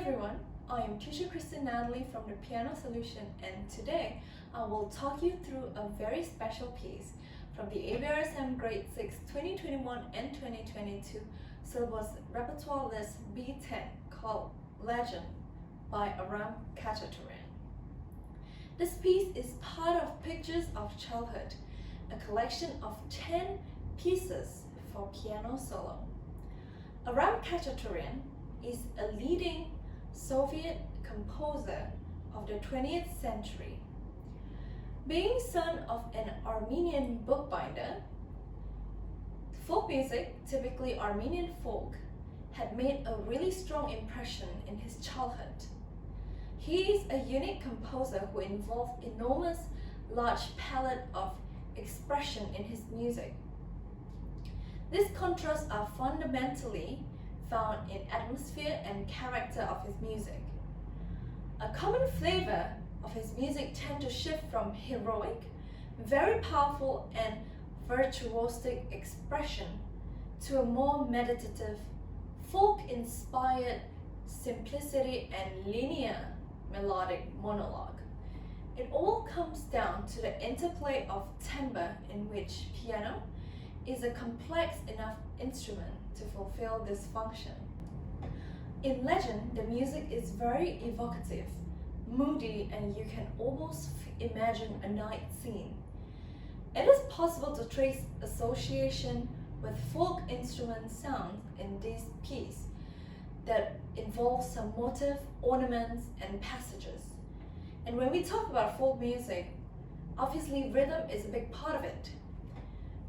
everyone, I am teacher Kristen Natalie from the Piano Solution, and today I will talk you through a very special piece from the Abrsm Grade 6 2021 and 2022 syllabus repertoire list B10 called Legend by Abrsm. This piece is part of Pictures of Childhood, a collection of 10 pieces for piano solo. Abrsm is a leading Soviet composer of the 20th century. Being son of an Armenian bookbinder, folk music, typically Armenian folk, had made a really strong impression in his childhood. He is a unique composer who involved enormous, large palette of expression in his music. These contrasts are fundamentally found in atmosphere and character of his music. A common flavor of his music tends to shift from heroic, very powerful and virtuosic expression to a more meditative, folk-inspired simplicity and linear melodic monologue. It all comes down to the interplay of timbre, in which piano is a complex enough instrument to fulfill this function. In Legend, the music is very evocative, moody, and you can almost imagine a night scene. It is possible to trace association with folk instrument sound in this piece that involves some motive, ornaments, and passages. And when we talk about folk music, obviously rhythm is a big part of it.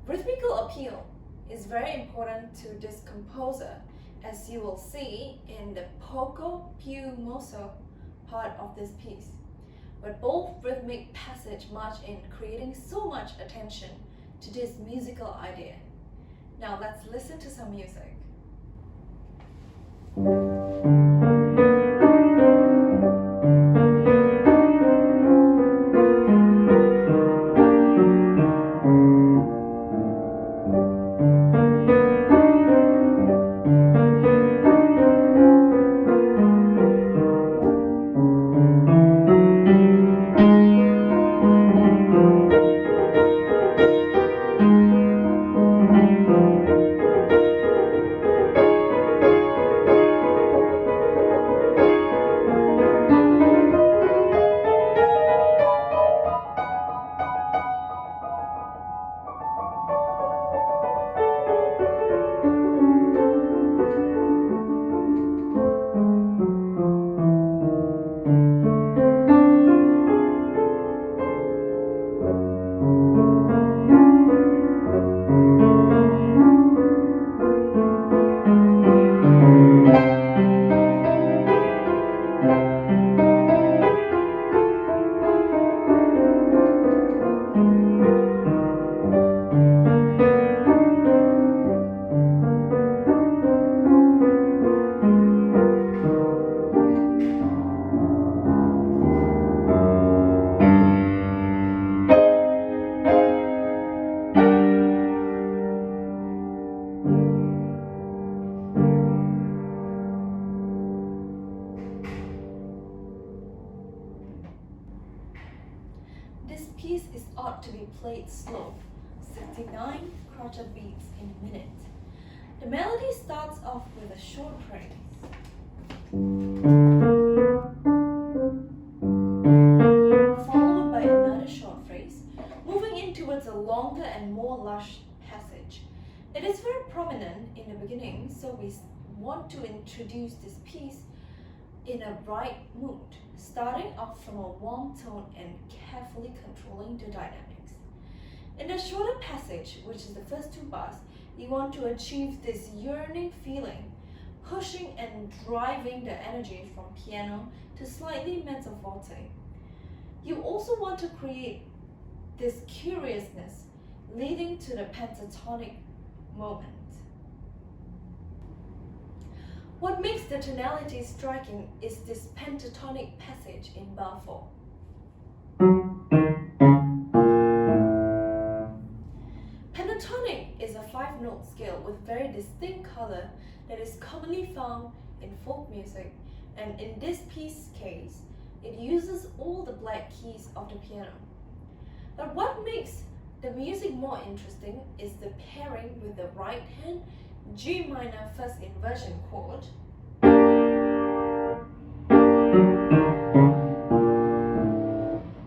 Rhythmical appeal is very important to this composer, as you will see in the Poco mosso part of this piece, where both rhythmic passage march in, creating so much attention to this musical idea. Now let's listen to some music. This piece is ought to be played slow, 69 crotchet beats in a minute. The melody starts off with a short phrase, followed by another short phrase, moving in towards a longer and more lush passage. It is very prominent in the beginning, so we want to introduce this piece in a bright mood, starting off from a warm tone and carefully controlling the dynamics. In the shorter passage, which is the first two bars, you want to achieve this yearning feeling, pushing and driving the energy from piano to slightly mezzo forte. You also want to create this curiousness leading to the pentatonic moment. What makes the tonality striking is this pentatonic passage in bar 4. Pentatonic is a 5-note scale with very distinct color that is commonly found in folk music, and in this piece's case, it uses all the black keys of the piano. But what makes the music more interesting is the pairing with the right hand G minor first inversion chord,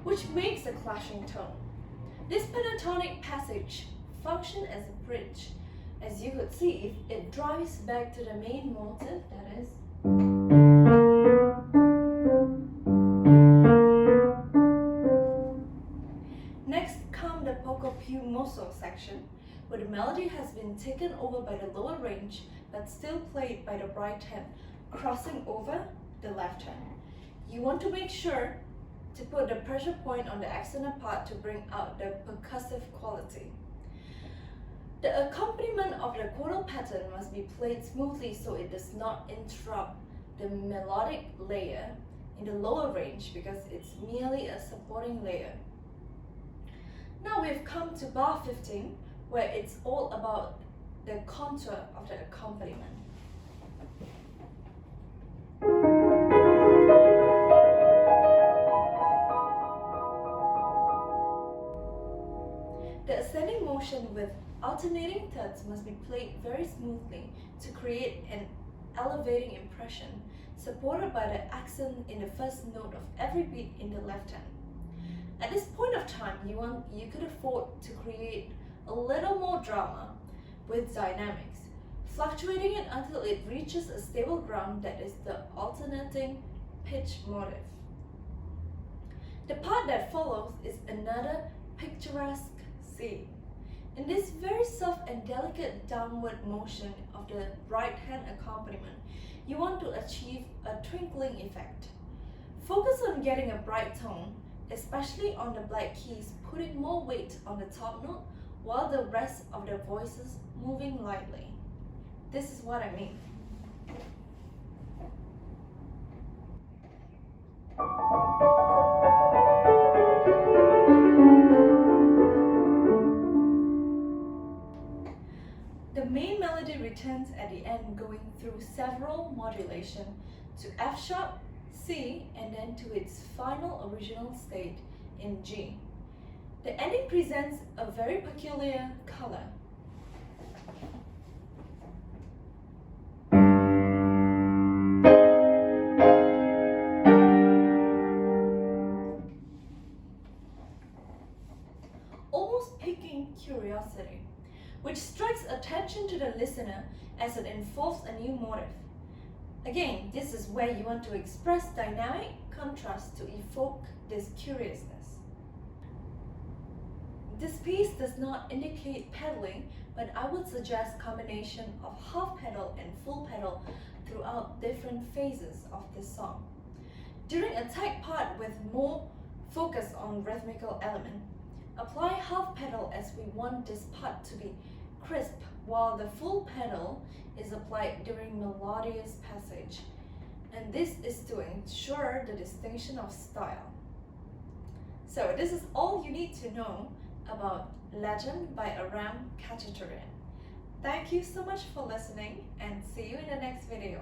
which makes a clashing tone. This pentatonic passage functions as a bridge, as you could see if it drives back to the main motive, that is. Next come the Poco mosso section, where the melody has been taken over by the lower range but still played by the right hand, crossing over the left hand. You want to make sure to put the pressure point on the accented part to bring out the percussive quality. The accompaniment of the chordal pattern must be played smoothly so it does not interrupt the melodic layer in the lower range because it's merely a supporting layer. Now we've come to bar 15, where it's all about the contour of the accompaniment. The ascending motion with alternating thirds must be played very smoothly to create an elevating impression, supported by the accent in the first note of every beat in the left hand. At this point of time, you could afford to create a little more drama with dynamics, fluctuating it until it reaches a stable ground that is the alternating pitch motive. The part that follows is another picturesque scene. In this very soft and delicate downward motion of the right hand accompaniment, you want to achieve a twinkling effect. Focus on getting a bright tone, especially on the black keys, putting more weight on the top note while the rest of the voices moving lightly. This is what I mean. The main melody returns at the end, going through several modulations to F sharp, C, and then to its final original state in G. The ending presents a very peculiar color. Almost piquing curiosity, which strikes attention to the listener as it unfolds a new motive. Again, this is where you want to express dynamic contrast to evoke this curiousness. This piece does not indicate pedaling, but I would suggest combination of half pedal and full pedal throughout different phases of this song. During a tight part with more focus on rhythmical element, apply half pedal as we want this part to be crisp, while the full pedal is applied during melodious passage, and this is to ensure the distinction of style. So this is all you need to know about Legend by Abrsm. Thank you so much for listening, and see you in the next video.